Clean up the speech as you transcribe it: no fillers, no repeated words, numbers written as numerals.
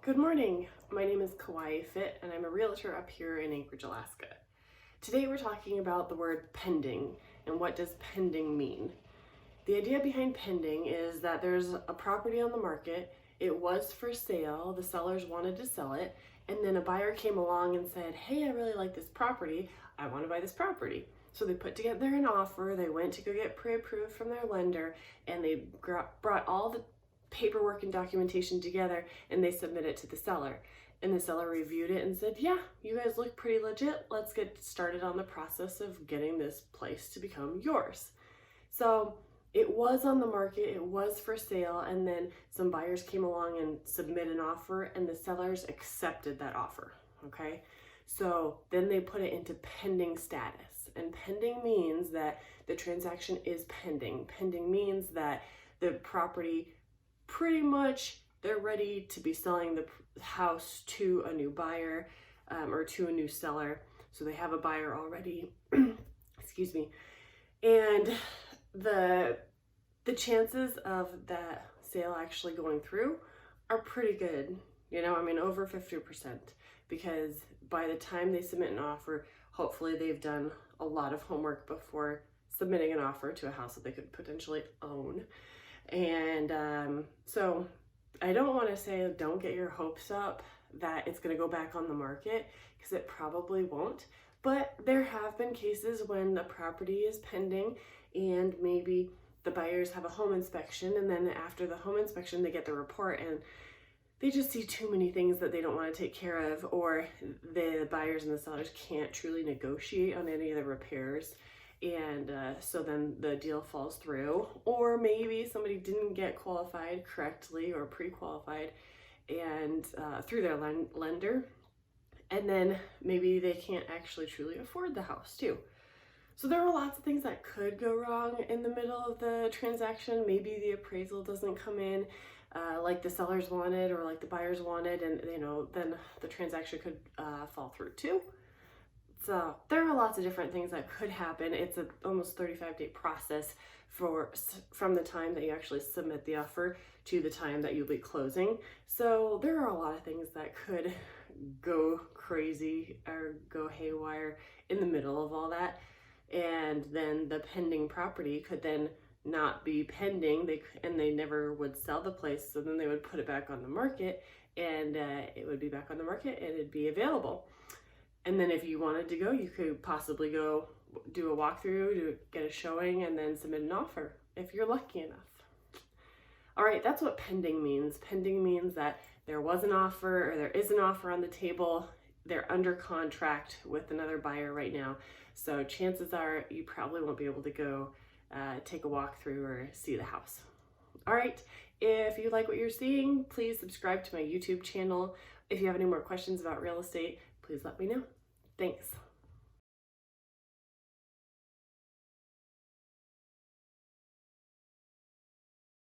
Good morning. My name is Kauai Fitt, and I'm a realtor up here in Anchorage, Alaska. Today we're talking about the word pending and what does pending mean. The idea behind pending is that there's a property on the market, it was for sale, the sellers wanted to sell it, and then a buyer came along and said, hey, I really like this property, I want to buy this property. So they put together an offer, they went to go get pre-approved from their lender, and they brought all the paperwork and documentation together and they submit it to the seller. And the seller reviewed it and said, yeah, you guys look pretty legit. Let's get started on the process of getting this place to become yours. So it was on the market, it was for sale, and then some buyers came along and submitted an offer and the sellers accepted that offer, okay? So then they put it into pending status. And pending means that the transaction is pending. Pending means that the property pretty much they're ready to be selling the house to a new buyer or to a new seller. So they have a buyer already, excuse me. And the chances of that sale actually going through are pretty good. You know, I mean, over 50%, because by the time they submit an offer, hopefully they've done a lot of homework before submitting an offer to a house that they could potentially own. And so I don't want to say don't get your hopes up that it's going to go back on the market, because it probably won't. But there have been cases when the property is pending and maybe the buyers have a home inspection, and then after the home inspection they get the report and they just see too many things that they don't want to take care of, or the buyers and the sellers can't truly negotiate on any of the repairs. And so then the deal falls through, or maybe somebody didn't get qualified correctly or pre-qualified and through their lender, and then maybe they can't actually truly afford the house too. So there are lots of things that could go wrong in the middle of the transaction. Maybe the appraisal doesn't come in like the sellers wanted or like the buyers wanted, and then the transaction could fall through too. So there are lots of different things that could happen. It's an almost 35-day process from the time that you actually submit the offer to the time that you'll be closing. So there are a lot of things that could go crazy or go haywire in the middle of all that. And then the pending property could then not be pending, and they never would sell the place. So then they would put it back on the market, and it would be back on the market and it'd be available. And then if you wanted to go, you could possibly go do a walkthrough to get a showing and then submit an offer if you're lucky enough. All right, that's what pending means. Pending means that there was an offer, or there is an offer on the table. They're under contract with another buyer right now. So chances are you probably won't be able to go take a walkthrough or see the house. All right, if you like what you're seeing, please subscribe to my YouTube channel. If you have any more questions about real estate, please let me know. Thanks.